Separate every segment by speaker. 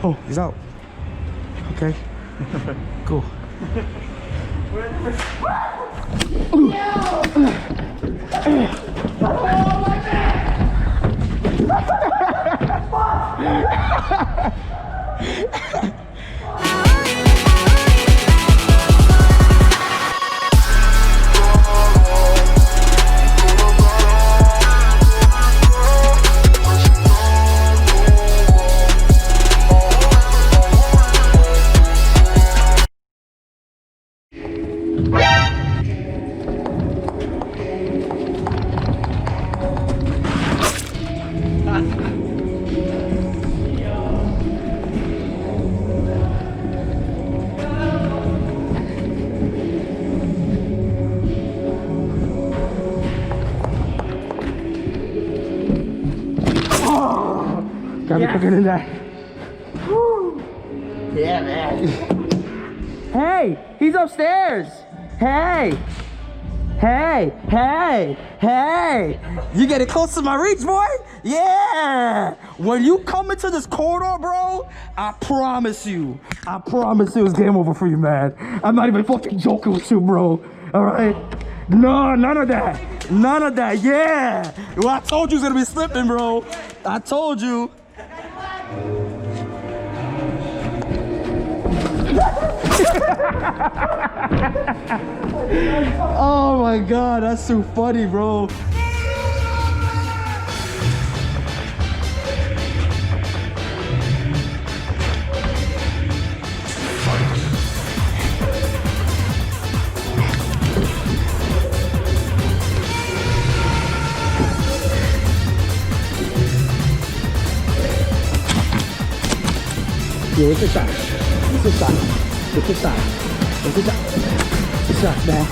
Speaker 1: Oh, he's out. Okay. Cool. Gotta be quicker than that. Woo. Yeah, man. Hey, he's upstairs. Hey. Hey, hey, hey. You getting close to my reach, boy? Yeah. When you come into this corridor, bro, I promise you it's game over for you, man. I'm not even fucking joking with you, bro. All right? No, none of that. None of that, yeah. Well, I told you it's gonna be slipping, bro. I told you. Oh my God, that's so funny, bro. Yeah, it's a shot. It's a shot. It's a shot. It's a shot. It's a shot, man.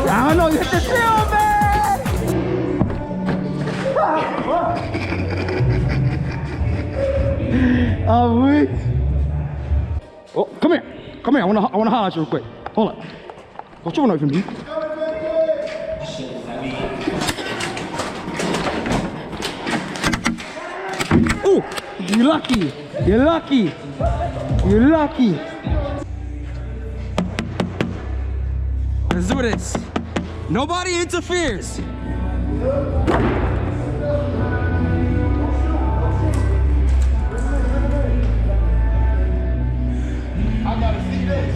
Speaker 1: I don't know, you hit the shield, man! I'm weak. Oh, come here. Come here. I wanna holler at you real quick. Hold on. What you want from me? Oh, you're lucky. You're lucky. You're lucky. Let's do this. Nobody interferes.
Speaker 2: I gotta see this.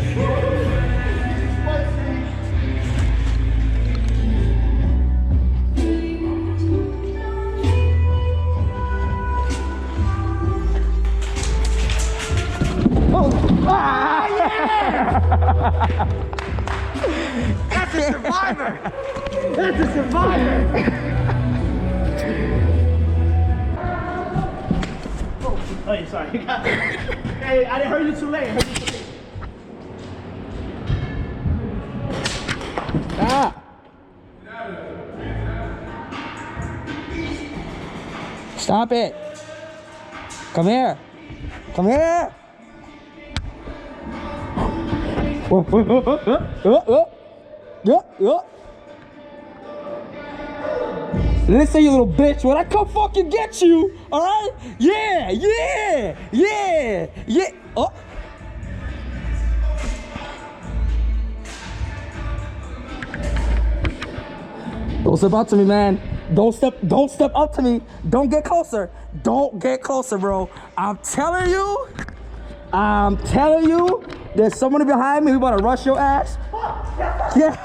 Speaker 2: That's a survivor! That's a survivor! Oh, hey, sorry. Hey, I didn't hear you too late.
Speaker 1: Ah! Stop it! Come here! Come here! Listen, you little bitch, when I come fucking get you, alright? Yeah, yeah, yeah, yeah. Oh. Don't step up to me, man. Don't step up to me. Don't get closer. Don't get closer, bro. I'm telling you, there's someone behind me who about to rush your ass. Yeah.